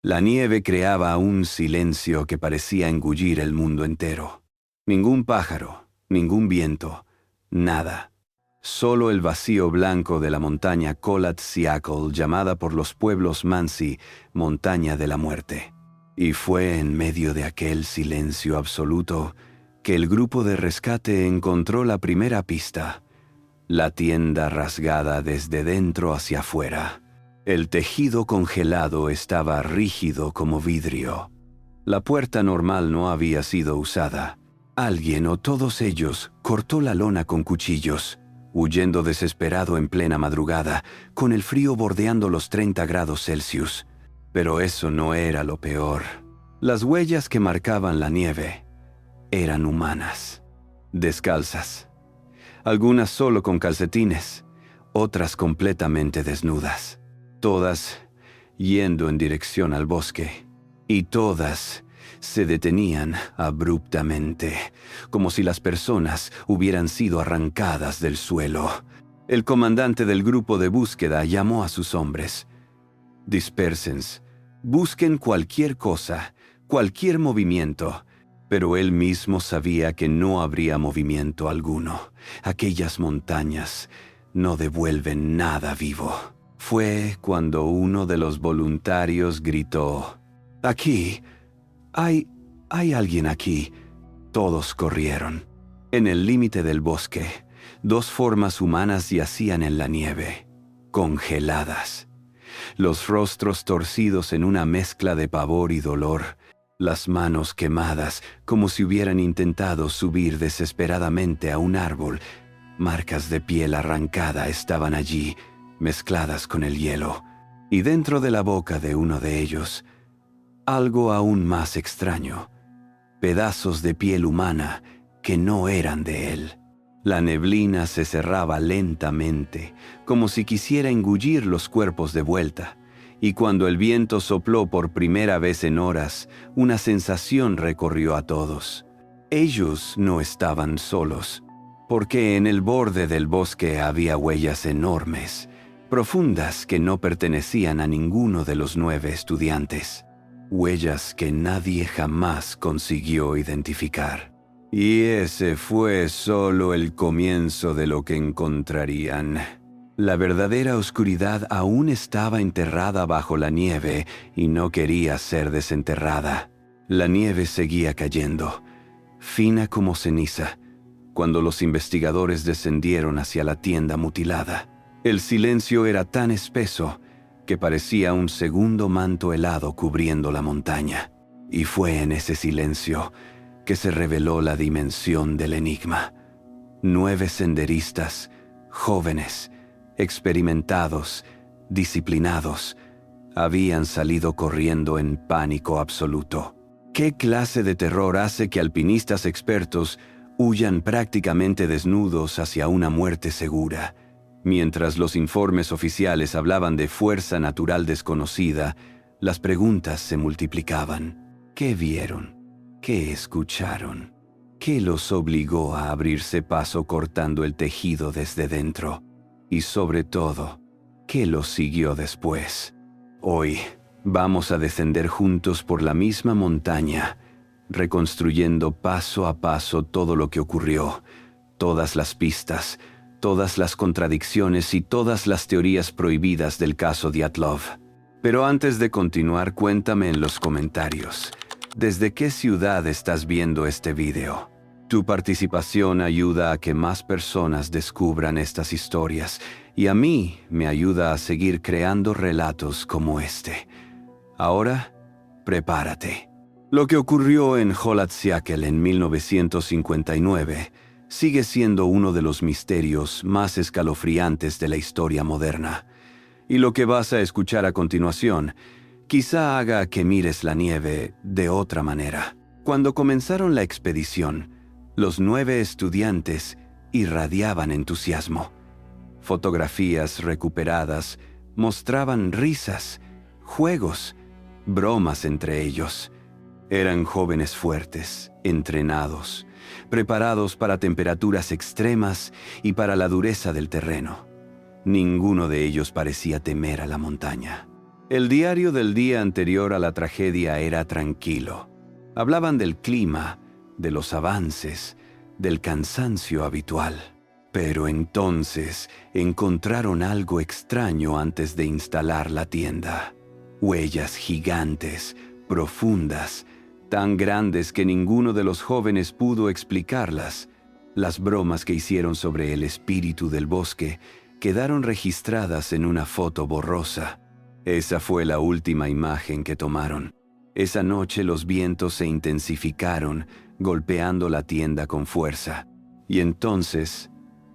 La nieve creaba un silencio que parecía engullir el mundo entero. Ningún pájaro, ningún viento, nada. Solo el vacío blanco de la montaña Kholat Syakhl, llamada por los pueblos Mansi, montaña de la muerte. Y fue en medio de aquel silencio absoluto que el grupo de rescate encontró la primera pista. La tienda rasgada desde dentro hacia afuera. El tejido congelado estaba rígido como vidrio. La puerta normal no había sido usada. Alguien o todos ellos cortó la lona con cuchillos, huyendo desesperado en plena madrugada, con el frío bordeando los 30 grados Celsius. Pero eso no era lo peor. Las huellas que marcaban la nieve eran humanas, descalzas. Algunas solo con calcetines, otras completamente desnudas. Todas yendo en dirección al bosque, y todas se detenían abruptamente, como si las personas hubieran sido arrancadas del suelo. El comandante del grupo de búsqueda llamó a sus hombres. Dispérsense, busquen cualquier cosa, cualquier movimiento. Pero él mismo sabía que no habría movimiento alguno. Aquellas montañas no devuelven nada vivo. Fue cuando uno de los voluntarios gritó: «Aquí, hay alguien aquí». Todos corrieron. En el límite del bosque, dos formas humanas yacían en la nieve, congeladas. Los rostros torcidos en una mezcla de pavor y dolor. Las manos quemadas, como si hubieran intentado subir desesperadamente a un árbol. Marcas de piel arrancada estaban allí, mezcladas con el hielo. Y dentro de la boca de uno de ellos, algo aún más extraño. Pedazos de piel humana que no eran de él. La neblina se cerraba lentamente, como si quisiera engullir los cuerpos de vuelta. Y cuando el viento sopló por primera vez en horas, una sensación recorrió a todos. Ellos no estaban solos, porque en el borde del bosque había huellas enormes, profundas que no pertenecían a ninguno de los 9 estudiantes. Huellas que nadie jamás consiguió identificar. Y ese fue solo el comienzo de lo que encontrarían. La verdadera oscuridad aún estaba enterrada bajo la nieve y no quería ser desenterrada. La nieve seguía cayendo, fina como ceniza, cuando los investigadores descendieron hacia la tienda mutilada. El silencio era tan espeso que parecía un segundo manto helado cubriendo la montaña. Y fue en ese silencio que se reveló la dimensión del enigma. 9 senderistas, jóvenes, experimentados, disciplinados, habían salido corriendo en pánico absoluto. ¿Qué clase de terror hace que alpinistas expertos huyan prácticamente desnudos hacia una muerte segura? Mientras los informes oficiales hablaban de fuerza natural desconocida, las preguntas se multiplicaban. ¿Qué vieron? ¿Qué escucharon? ¿Qué los obligó a abrirse paso cortando el tejido desde dentro? Y sobre todo, ¿qué los siguió después? Hoy vamos a descender juntos por la misma montaña, reconstruyendo paso a paso todo lo que ocurrió, todas las pistas, todas las contradicciones y todas las teorías prohibidas del caso Dyatlov. Pero antes de continuar, cuéntame en los comentarios, ¿desde qué ciudad estás viendo este video? Tu participación ayuda a que más personas descubran estas historias y a mí me ayuda a seguir creando relatos como este. Ahora, prepárate. Lo que ocurrió en Kholat Syakhl en 1959 sigue siendo uno de los misterios más escalofriantes de la historia moderna. Y lo que vas a escuchar a continuación quizá haga que mires la nieve de otra manera. Cuando comenzaron la expedición, los 9 estudiantes irradiaban entusiasmo. Fotografías recuperadas mostraban risas, juegos, bromas entre ellos. Eran jóvenes fuertes, entrenados, preparados para temperaturas extremas y para la dureza del terreno. Ninguno de ellos parecía temer a la montaña. El diario del día anterior a la tragedia era tranquilo. Hablaban del clima, de los avances, del cansancio habitual. Pero entonces encontraron algo extraño antes de instalar la tienda. Huellas gigantes, profundas, tan grandes que ninguno de los jóvenes pudo explicarlas. Las bromas que hicieron sobre el espíritu del bosque quedaron registradas en una foto borrosa. Esa fue la última imagen que tomaron. Esa noche los vientos se intensificaron, golpeando la tienda con fuerza. Y entonces,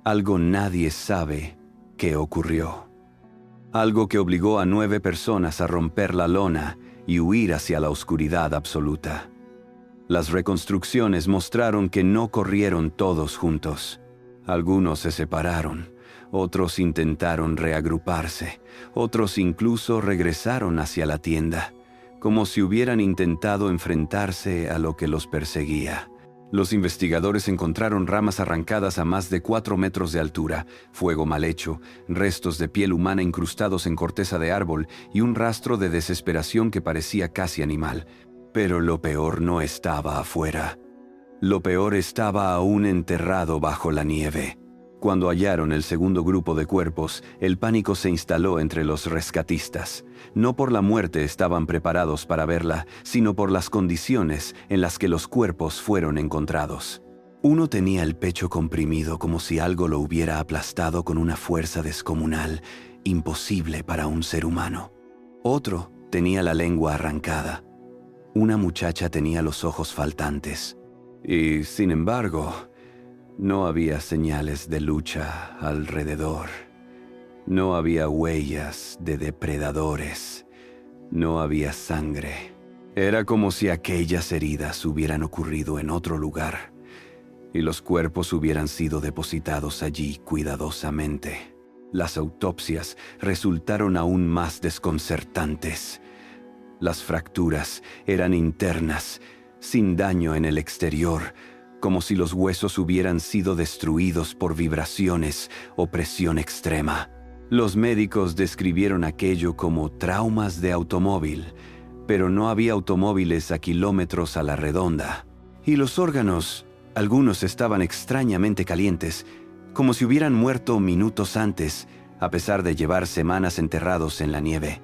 algo nadie sabe qué ocurrió. Algo que obligó a 9 personas a romper la lona y huir hacia la oscuridad absoluta. Las reconstrucciones mostraron que no corrieron todos juntos. Algunos se separaron, otros intentaron reagruparse, otros incluso regresaron hacia la tienda, como si hubieran intentado enfrentarse a lo que los perseguía. Los investigadores encontraron ramas arrancadas a más de 4 metros de altura, fuego mal hecho, restos de piel humana incrustados en corteza de árbol y un rastro de desesperación que parecía casi animal. Pero lo peor no estaba afuera. Lo peor estaba aún enterrado bajo la nieve. Cuando hallaron el segundo grupo de cuerpos, el pánico se instaló entre los rescatistas. No por la muerte estaban preparados para verla, sino por las condiciones en las que los cuerpos fueron encontrados. Uno tenía el pecho comprimido como si algo lo hubiera aplastado con una fuerza descomunal, imposible para un ser humano. Otro tenía la lengua arrancada. Una muchacha tenía los ojos faltantes. Y, sin embargo, no había señales de lucha alrededor. No había huellas de depredadores. No había sangre. Era como si aquellas heridas hubieran ocurrido en otro lugar y los cuerpos hubieran sido depositados allí cuidadosamente. Las autopsias resultaron aún más desconcertantes. Las fracturas eran internas, sin daño en el exterior, como si los huesos hubieran sido destruidos por vibraciones o presión extrema. Los médicos describieron aquello como traumas de automóvil, pero no había automóviles a kilómetros a la redonda. Y los órganos, algunos estaban extrañamente calientes, como si hubieran muerto minutos antes, a pesar de llevar semanas enterrados en la nieve.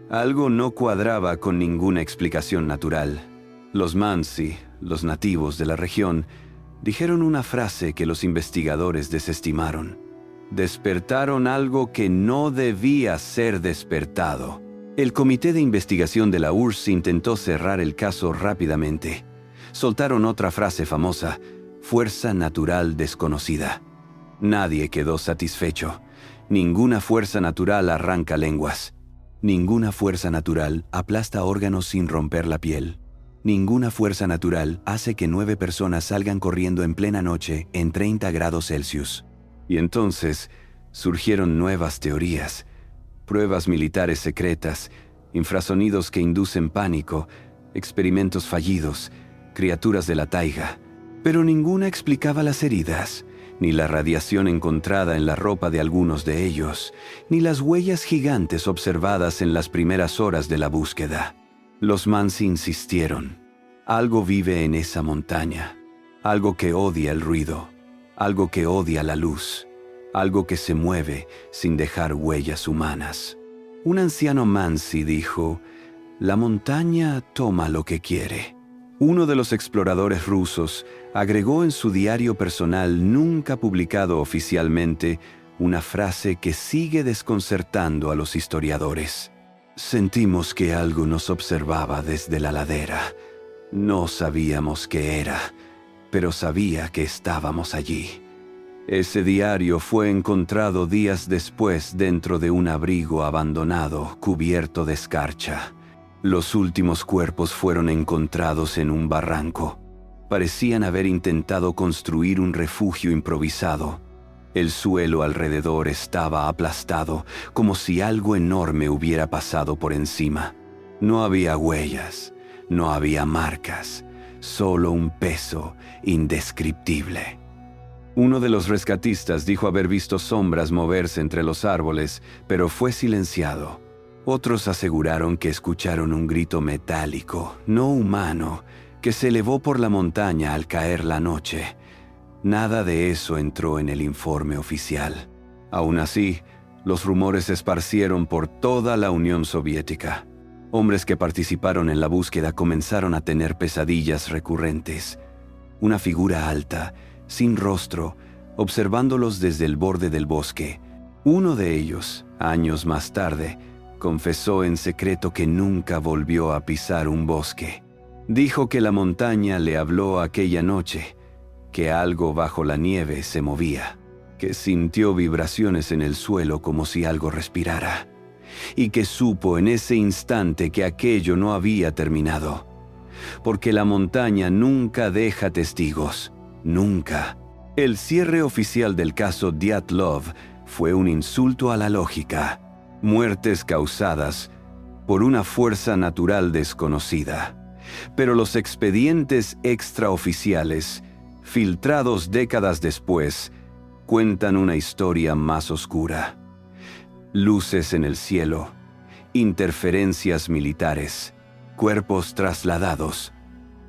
Algo no cuadraba con ninguna explicación natural. Los Mansi, los nativos de la región, dijeron una frase que los investigadores desestimaron. Despertaron algo que no debía ser despertado. El comité de investigación de la URSS intentó cerrar el caso rápidamente. Soltaron otra frase famosa: fuerza natural desconocida. Nadie quedó satisfecho. Ninguna fuerza natural arranca lenguas. Ninguna fuerza natural aplasta órganos sin romper la piel. Ninguna fuerza natural hace que 9 personas salgan corriendo en plena noche en 30 grados Celsius. Y entonces surgieron nuevas teorías, pruebas militares secretas, infrasonidos que inducen pánico, experimentos fallidos, criaturas de la taiga. Pero ninguna explicaba las heridas, ni la radiación encontrada en la ropa de algunos de ellos, ni las huellas gigantes observadas en las primeras horas de la búsqueda. Los Mansi insistieron. Algo vive en esa montaña, algo que odia el ruido, algo que odia la luz, algo que se mueve sin dejar huellas humanas. Un anciano Mansi dijo: la montaña toma lo que quiere. Uno de los exploradores rusos agregó en su diario personal, nunca publicado oficialmente, una frase que sigue desconcertando a los historiadores. Sentimos que algo nos observaba desde la ladera. No sabíamos qué era, pero sabía que estábamos allí. Ese diario fue encontrado días después dentro de un abrigo abandonado, cubierto de escarcha. Los últimos cuerpos fueron encontrados en un barranco. Parecían haber intentado construir un refugio improvisado. El suelo alrededor estaba aplastado, como si algo enorme hubiera pasado por encima. No había huellas, no había marcas, solo un peso indescriptible. Uno de los rescatistas dijo haber visto sombras moverse entre los árboles, pero fue silenciado. Otros aseguraron que escucharon un grito metálico, no humano, que se elevó por la montaña al caer la noche. Nada de eso entró en el informe oficial. Aún así, los rumores se esparcieron por toda la Unión Soviética. Hombres que participaron en la búsqueda comenzaron a tener pesadillas recurrentes. Una figura alta, sin rostro, observándolos desde el borde del bosque. Uno de ellos, años más tarde, confesó en secreto que nunca volvió a pisar un bosque. Dijo que la montaña le habló aquella noche, que algo bajo la nieve se movía, que sintió vibraciones en el suelo como si algo respirara, y que supo en ese instante que aquello no había terminado, porque la montaña nunca deja testigos, nunca. El cierre oficial del caso Dyatlov fue un insulto a la lógica, muertes causadas por una fuerza natural desconocida. Pero los expedientes extraoficiales, filtrados décadas después, cuentan una historia más oscura. Luces en el cielo, interferencias militares, cuerpos trasladados,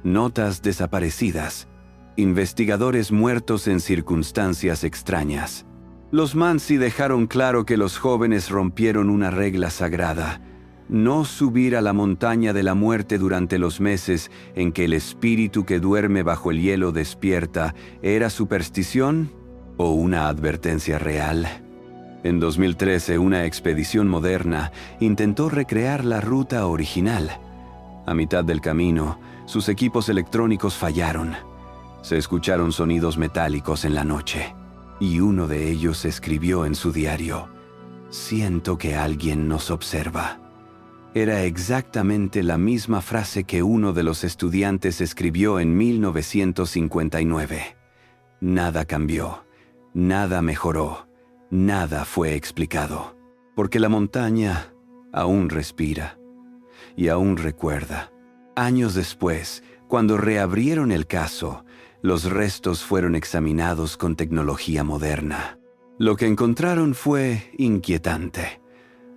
notas desaparecidas, investigadores muertos en circunstancias extrañas. Los Mansi dejaron claro que los jóvenes rompieron una regla sagrada: no subir a la montaña de la muerte durante los meses en que el espíritu que duerme bajo el hielo despierta. ¿Era superstición o una advertencia real? En 2013, una expedición moderna intentó recrear la ruta original. A mitad del camino, sus equipos electrónicos fallaron. Se escucharon sonidos metálicos en la noche, y uno de ellos escribió en su diario: «Siento que alguien nos observa». Era exactamente la misma frase que uno de los estudiantes escribió en 1959. Nada cambió, nada mejoró, nada fue explicado, porque la montaña aún respira y aún recuerda. Años después, cuando reabrieron el caso, los restos fueron examinados con tecnología moderna. Lo que encontraron fue inquietante.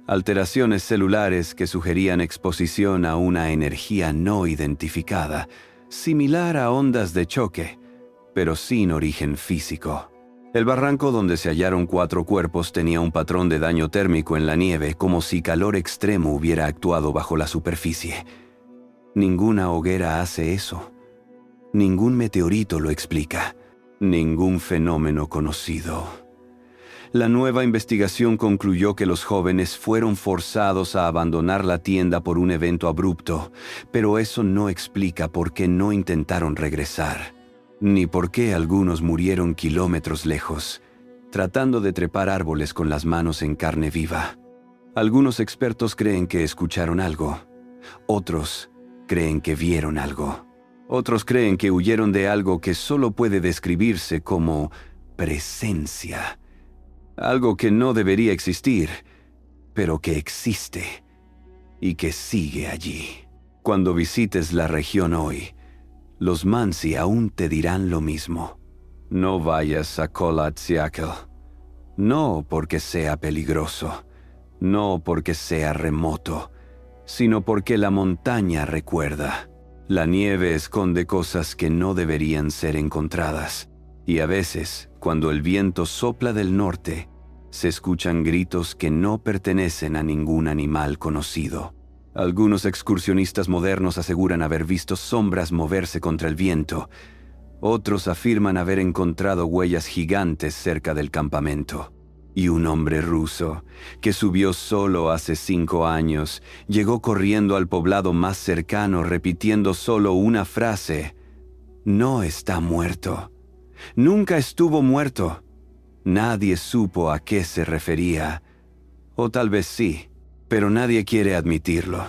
Alteraciones celulares que sugerían exposición a una energía no identificada, similar a ondas de choque, pero sin origen físico. El barranco donde se hallaron 4 cuerpos tenía un patrón de daño térmico en la nieve, como si calor extremo hubiera actuado bajo la superficie. Ninguna hoguera hace eso. Ningún meteorito lo explica. Ningún fenómeno conocido. La nueva investigación concluyó que los jóvenes fueron forzados a abandonar la tienda por un evento abrupto, pero eso no explica por qué no intentaron regresar, ni por qué algunos murieron kilómetros lejos, tratando de trepar árboles con las manos en carne viva. Algunos expertos creen que escucharon algo, otros creen que vieron algo, otros creen que huyeron de algo que solo puede describirse como presencia. Algo que no debería existir, pero que existe y que sigue allí. Cuando visites la región hoy, los Mansi aún te dirán lo mismo. No vayas a Kolatsiakl. No porque sea peligroso, no porque sea remoto, sino porque la montaña recuerda. La nieve esconde cosas que no deberían ser encontradas. Y a veces, cuando el viento sopla del norte, se escuchan gritos que no pertenecen a ningún animal conocido. Algunos excursionistas modernos aseguran haber visto sombras moverse contra el viento. Otros afirman haber encontrado huellas gigantes cerca del campamento. Y un hombre ruso, que subió solo hace 5 años, llegó corriendo al poblado más cercano repitiendo solo una frase: «No está muerto». Nunca estuvo muerto. Nadie supo a qué se refería. O tal vez sí, pero nadie quiere admitirlo.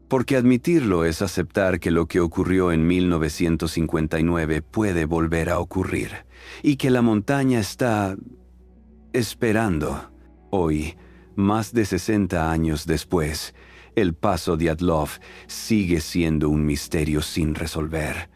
Porque admitirlo es aceptar que lo que ocurrió en 1959 puede volver a ocurrir, y que la montaña está esperando. Hoy, más de 60 años después, el paso Dyatlov sigue siendo un misterio sin resolver.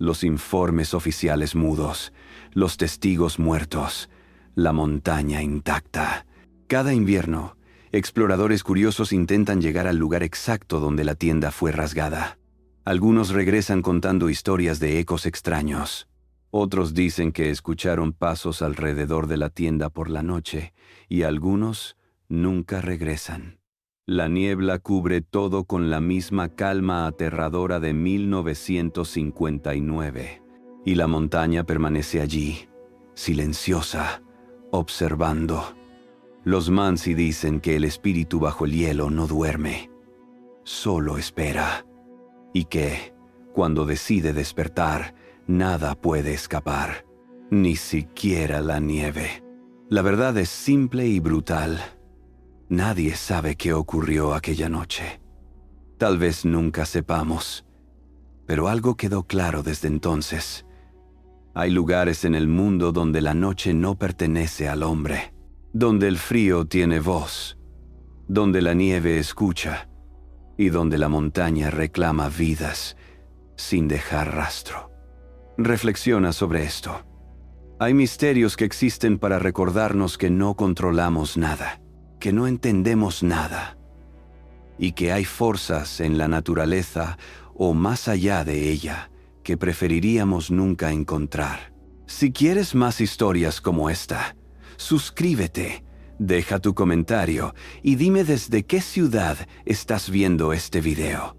Los informes oficiales mudos, los testigos muertos, la montaña intacta. Cada invierno, Exploradores curiosos intentan llegar al lugar exacto donde la tienda fue rasgada. Algunos regresan contando historias de ecos extraños. Otros dicen que escucharon pasos alrededor de la tienda por la noche, y algunos nunca regresan. La niebla cubre todo con la misma calma aterradora de 1959, y la montaña permanece allí, silenciosa, observando. Los Mansi dicen que el espíritu bajo el hielo no duerme, solo espera, y que, cuando decide despertar, nada puede escapar, ni siquiera la nieve. La verdad es simple y brutal. Nadie sabe qué ocurrió aquella noche. Tal vez nunca sepamos, pero algo quedó claro desde entonces. Hay lugares en el mundo donde la noche no pertenece al hombre, donde el frío tiene voz, donde la nieve escucha y donde la montaña reclama vidas sin dejar rastro. Reflexiona sobre esto. Hay misterios que existen para recordarnos que no controlamos nada, que no entendemos nada, y que hay fuerzas en la naturaleza o más allá de ella que preferiríamos nunca encontrar. Si quieres más historias como esta, suscríbete, deja tu comentario y dime desde qué ciudad estás viendo este video,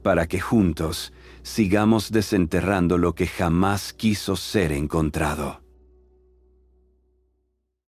para que juntos sigamos desenterrando lo que jamás quiso ser encontrado.